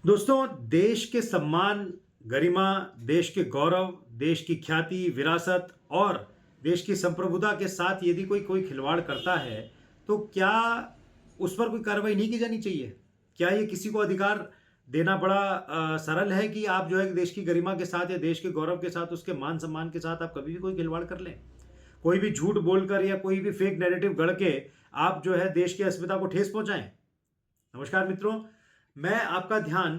दोस्तों, देश के सम्मान, गरिमा, देश के गौरव, देश की ख्याति, विरासत और देश की संप्रभुता के साथ यदि कोई कोई खिलवाड़ करता है, तो क्या उस पर कोई कार्रवाई नहीं की जानी चाहिए? क्या ये किसी को अधिकार देना बड़ा सरल है कि आप जो है देश की गरिमा के साथ या देश के गौरव के साथ, उसके मान-सम्मान के साथ आप कभी भी कोई खिलवाड़ कर लें? कोई भी झूठ बोलकर या कोई भी फेक नैरेटिव गढ़ के आप जो है देश की अस्मिता को ठेस पहुँचाएँ? नमस्कार मित्रों, मैं आपका ध्यान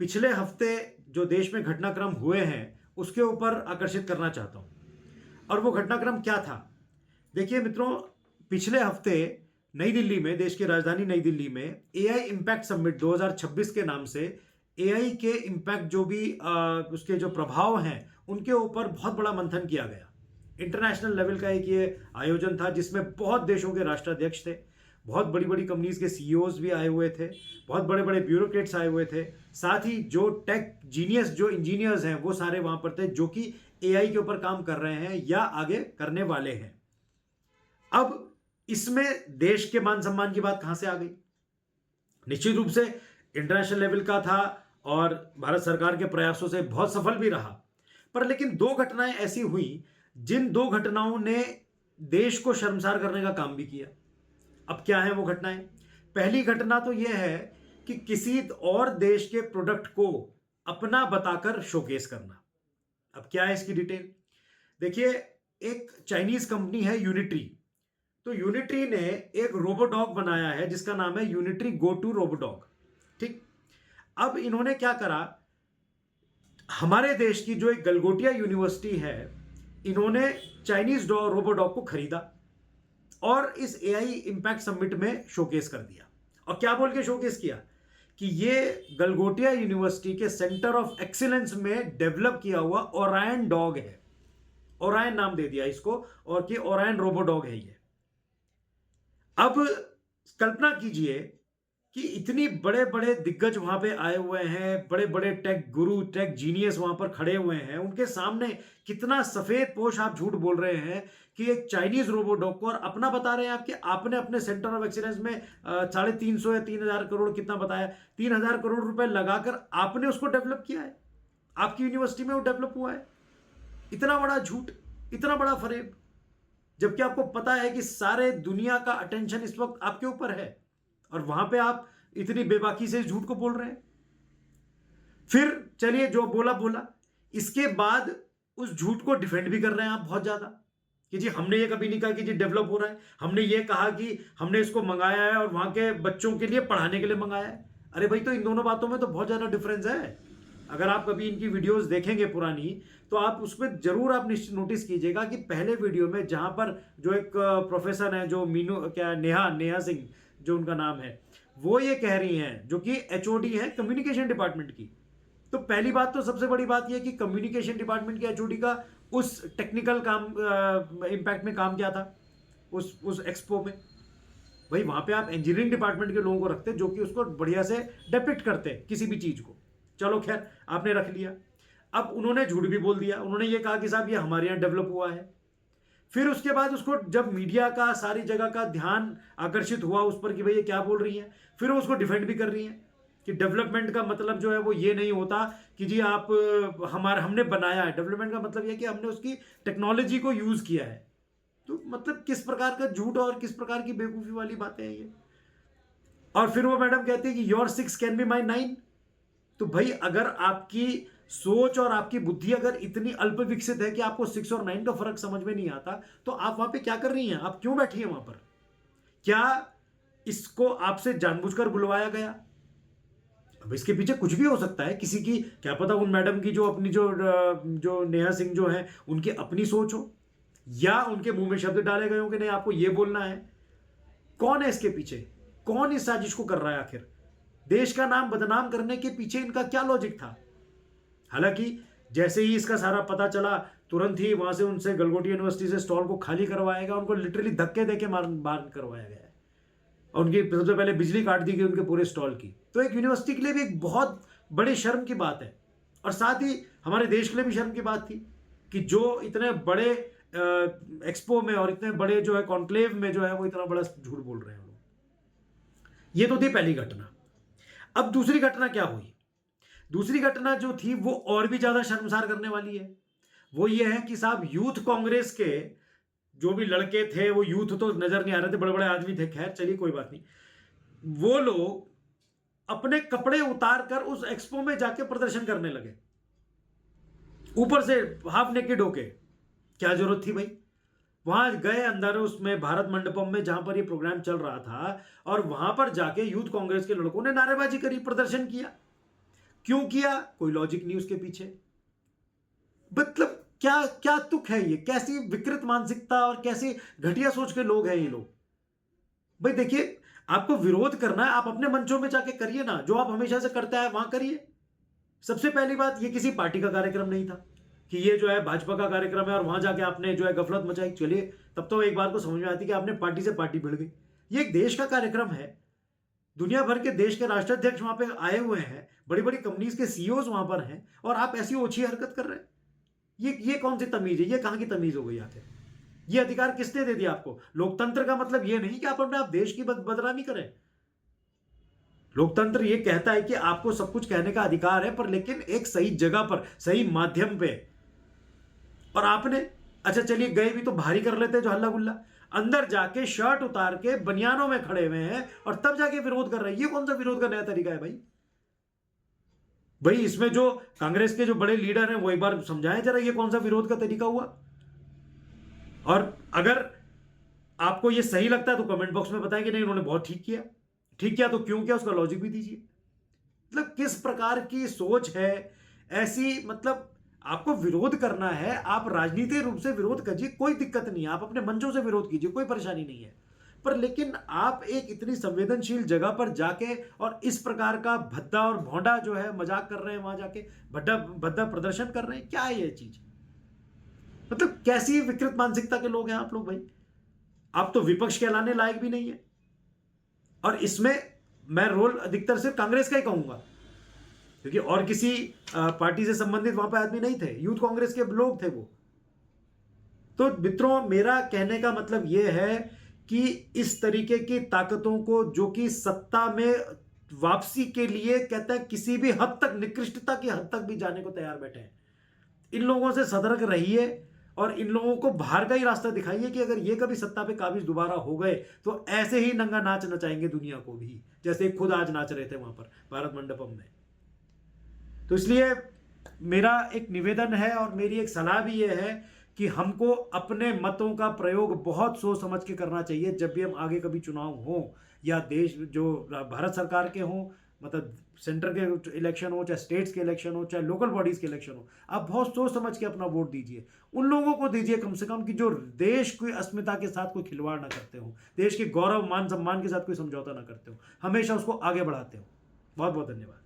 पिछले हफ्ते जो देश में घटनाक्रम हुए हैं, उसके ऊपर आकर्षित करना चाहता हूं। और वो घटनाक्रम क्या था? देखिए मित्रों, पिछले हफ्ते नई दिल्ली में, देश की राजधानी नई दिल्ली में एआई इम्पैक्ट समिट 2026 के नाम से एआई के इम्पैक्ट जो भी उसके जो प्रभाव हैं, उनके ऊपर बहुत बड़ा मंथन किया गया। इंटरनेशनल लेवल का एक ये आयोजन था जिसमें बहुत देशों के राष्ट्राध्यक्ष थे, बहुत बड़ी-बड़ी कंपनीज के सीईओज भी आए हुए थे, बहुत बड़े-बड़े ब्यूरोक्रेट्स आए हुए थे, साथ ही जो टेक जीनियस जो इंजीनियर्स हैं वो सारे वहां पर थे जो कि एआई के ऊपर काम कर रहे हैं या आगे करने वाले हैं। अब इसमें देश के मान सम्मान की बात कहां से आ गई? निश्चित रूप से इंटरनेशनल लेवल का था और भारत सरकार के प्रयासों से बहुत सफल भी रहा। पर लेकिन दो घटनाएं ऐसी हुई जिन दो घटनाओं ने देश को शर्मसार करने का काम भी किया। अब क्या है वो घटनाएं? पहली घटना तो यह है कि किसी और देश के प्रोडक्ट को अपना बताकर शोकेस करना। अब क्या है इसकी डिटेल? देखिए, एक चाइनीज कंपनी है यूनिट्री। तो यूनिट्री ने एक रोबोडॉग बनाया है जिसका नाम है यूनिट्री गो टू रोबोडॉग। ठीक। अब इन्होंने क्या करा, हमारे देश की जो एक गलगोटिया यूनिवर्सिटी है, इन्होंने चाइनीज रोबोडॉग को खरीदा और इस एआई इंपैक्ट समिट में शोकेस कर दिया। और क्या बोल के शोकेस किया कि ये गलगोटिया यूनिवर्सिटी के सेंटर ऑफ एक्सीलेंस में डेवलप किया हुआ ओरायन डॉग है। ओरायन नाम दे दिया इसको, और कि ओरायन रोबोडॉग है ये। अब कल्पना कीजिए कि इतनी बड़े बड़े दिग्गज वहां पे आए हुए हैं, बड़े बड़े टेक गुरु, टेक जीनियस वहां पर खड़े हुए हैं, उनके सामने कितना सफेद पोश आप झूठ बोल रहे हैं कि एक चाइनीज रोबोडॉग को और अपना बता रहे हैं आप कि आपने अपने सेंटर ऑफ एक्सीलेंस में 350 या 3,000 करोड़, कितना बताया, 3,000 करोड़ रुपए लगाकर आपने उसको डेवलप किया है। आपकी यूनिवर्सिटी में वो डेवलप हुआ है। इतना बड़ा झूठ, इतना बड़ा फरेब, जबकि आपको पता है कि सारे दुनिया का अटेंशन इस वक्त आपके ऊपर है और वहां पे आप इतनी बेबाकी से इस झूठ को बोल रहे हैं। फिर चलिए, जो बोला बोला, इसके बाद उस झूठ को डिफेंड भी कर रहे हैं आप बहुत ज्यादा कि जी हमने ये कभी नहीं कहा कि जी डेवलप हो रहा है, हमने ये कहा कि हमने इसको मंगाया है और वहां के बच्चों के लिए पढ़ाने के लिए मंगाया है। अरे भाई, तो इन दोनों बातों में तो बहुत ज्यादा डिफरेंस है। अगर आप कभी इनकी वीडियोस देखेंगे पुरानी, तो आप उसमें जरूर आप नोटिस कीजिएगा कि पहले वीडियो में जहां पर जो एक प्रोफेसर है, जो मीनू, क्या, नेहा नेहा सिंह जो उनका नाम है, वो ये कह रही हैं, जो कि एचओडी है कम्युनिकेशन डिपार्टमेंट की। तो पहली बात तो सबसे बड़ी बात यह कि कम्युनिकेशन डिपार्टमेंट के एचओडी का उस टेक्निकल काम इंपैक्ट में काम क्या था उस एक्सपो में? भाई, वहां पे आप इंजीनियरिंग डिपार्टमेंट के लोगों को रखते जो कि उसको बढ़िया से डिपिक्ट करते किसी भी चीज को। चलो खैर, आपने रख लिया। अब उन्होंने झूठ भी बोल दिया, उन्होंने ये कहा कि साहब ये हमारे यहां डेवलप हुआ है। फिर उसके बाद उसको जब मीडिया का, सारी जगह का ध्यान आकर्षित हुआ उस पर कि भाई ये क्या बोल रही है, फिर वो उसको डिफेंड भी कर रही है कि डेवलपमेंट का मतलब जो है वो ये नहीं होता कि जी आप हमने बनाया है। डेवलपमेंट का मतलब ये कि हमने उसकी टेक्नोलॉजी को यूज किया है। तो मतलब किस प्रकार का झूठ और किस प्रकार की बेवकूफी वाली बातें हैं ये। और फिर वो मैडम कहती है कि योर 6 कैन बी माई 9। तो भाई, अगर आपकी सोच और आपकी बुद्धि अगर इतनी अल्प विकसित है कि आपको 6 और 9 का फर्क समझ में नहीं आता, तो आप वहां पे क्या कर रही हैं? आप क्यों बैठी हैं वहां पर? क्या इसको आपसे जानबूझकर बुलवाया गया? अब इसके पीछे कुछ भी हो सकता है, किसी की क्या पता, उन मैडम की जो अपनी जो नेहा सिंह जो है उनकी अपनी सोच हो, या उनके मुंह में शब्द डाले गए हो कि नहीं आपको ये बोलना है। कौन है इसके पीछे? कौन इस साजिश को कर रहा है आखिर? देश का नाम बदनाम करने के पीछे इनका क्या लॉजिक था? हालांकि जैसे ही इसका सारा पता चला, तुरंत ही वहां से उनसे गलगोटी यूनिवर्सिटी से स्टॉल को खाली करवाया गया, उनको लिटरली धक्के देके बाहर करवाया गया है और उनकी सबसे पहले बिजली काट दी गई उनके पूरे स्टॉल की। तो एक यूनिवर्सिटी के लिए भी एक बहुत बड़ी शर्म की बात है, और साथ ही हमारे देश के लिए भी शर्म की बात थी कि जो इतने बड़े एक्सपो में और इतने बड़े जो है कॉन्क्लेव में जो है वो इतना बड़ा झूठ बोल रहे हैं लोग। ये तो थी पहली घटना। अब दूसरी घटना क्या हुई? दूसरी घटना जो थी वो और भी ज्यादा शर्मसार करने वाली है। वो ये है कि साहब यूथ कांग्रेस के जो भी लड़के थे, वो यूथ तो नजर नहीं आ रहे थे, बड़े बड़े आदमी थे, खैर चलिए कोई बात नहीं, वो लोग अपने कपड़े उतार कर उस एक्सपो में जाके प्रदर्शन करने लगे, ऊपर से हाफ नेकेड होके। क्या जरूरत थी भाई? वहां गए अंदर उसमें भारत मंडपम में जहां पर ये प्रोग्राम चल रहा था, और वहां पर जाके यूथ कांग्रेस के लड़कों ने नारेबाजी करी, प्रदर्शन किया। क्यों किया? कोई लॉजिक नहीं उसके पीछे। मतलब क्या क्या तुक है ये? कैसी विकृत मानसिकता और कैसी घटिया सोच के लोग हैं ये लोग। भाई देखिए, आपको विरोध करना है, आप अपने मंचों में जाके करिए ना, जो आप हमेशा से करते आए वहां करिए। सबसे पहली बात, ये किसी पार्टी का कार्यक्रम नहीं था कि ये जो है भाजपा का कार्यक्रम है और वहां जाके आपने जो है गफलत मचाई। चलिए, तब तो एक बात को समझ में आती कि आपने पार्टी से पार्टी भिड़ गई। ये एक देश का कार्यक्रम है, दुनिया भर के देश के राष्ट्राध्यक्ष वहां पे आए हुए हैं, बड़ी बड़ी कंपनीज के सीईओज वहां पर हैं, और आप ऐसी ओछी हरकत कर रहे हैं। ये कौन सी तमीज है? ये कहां की तमीज हो गई आखिर? ये अधिकार किसने दे दिया आपको? लोकतंत्र का मतलब ये नहीं कि आप अपने आप देश की बदनामी करें। लोकतंत्र ये कहता है कि आपको सब कुछ कहने का अधिकार है, पर लेकिन एक सही जगह पर, सही माध्यम पे। और आपने, अच्छा चलिए गए भी तो भारी कर लेते जो हल्ला गुल्ला, अंदर जाके शर्ट उतार के बनियानों में खड़े हुए हैं और तब जाके विरोध कर रहे हैं। ये कौन सा विरोध का नया तरीका है भाई? भाई इसमें जो कांग्रेस के जो बड़े लीडर हैं वो एक बार समझाएं जरा, ये कौन सा विरोध का तरीका हुआ? और अगर आपको ये सही लगता है तो कमेंट बॉक्स में बताएं कि नहीं उन्होंने बहुत ठीक किया। ठीक किया तो क्यों किया, उसका लॉजिक भी दीजिए। मतलब किस प्रकार की सोच है ऐसी? मतलब आपको विरोध करना है, आप राजनीतिक रूप से विरोध कीजिए, कोई दिक्कत नहीं है, आप अपने मंचों से विरोध कीजिए, कोई परेशानी नहीं है। पर लेकिन आप एक इतनी संवेदनशील जगह पर जाके और इस प्रकार का भद्दा और भौंडा जो है मजाक कर रहे हैं, वहां जाके भद्दा भद्दा प्रदर्शन कर रहे हैं, क्या है ये चीज? मतलब कैसी विकृत मानसिकता के लोग हैं आप लोग भाई? आप तो विपक्ष कहलाने लायक भी नहीं है। और इसमें मैं रोल अधिकतर सिर्फ कांग्रेस का ही कहूंगा, क्योंकि और किसी पार्टी से संबंधित वहां पे आदमी नहीं थे, यूथ कांग्रेस के लोग थे वो। तो मित्रों, मेरा कहने का मतलब यह है कि इस तरीके की ताकतों को, जो कि सत्ता में वापसी के लिए कहते हैं किसी भी हद तक, निकृष्टता की हद तक भी जाने को तैयार बैठे हैं, इन लोगों से सतर्क रहिए और इन लोगों को बाहर का ही रास्ता दिखाइए कि अगर ये कभी सत्ता पे काबिज दोबारा हो गए तो ऐसे ही नंगा नाच नचाएंगे दुनिया को भी, जैसे खुद आज नाच रहे थे वहां पर भारत मंडपम में। तो इसलिए मेरा एक निवेदन है और मेरी एक सलाह भी यह है कि हमको अपने मतों का प्रयोग बहुत सोच समझ के करना चाहिए जब भी हम आगे कभी चुनाव हो, या देश जो भारत सरकार के हों, मतलब सेंटर के इलेक्शन हो, चाहे स्टेट्स के इलेक्शन हो, चाहे लोकल बॉडीज के इलेक्शन हो, आप बहुत सोच समझ के अपना वोट दीजिए। उन लोगों को दीजिए कम से कम कि जो देश की अस्मिता के साथ कोई खिलवाड़ ना करते हो, देश के गौरव मान सम्मान के साथ कोई समझौता ना करते हो, हमेशा उसको आगे बढ़ाते हो। बहुत बहुत धन्यवाद।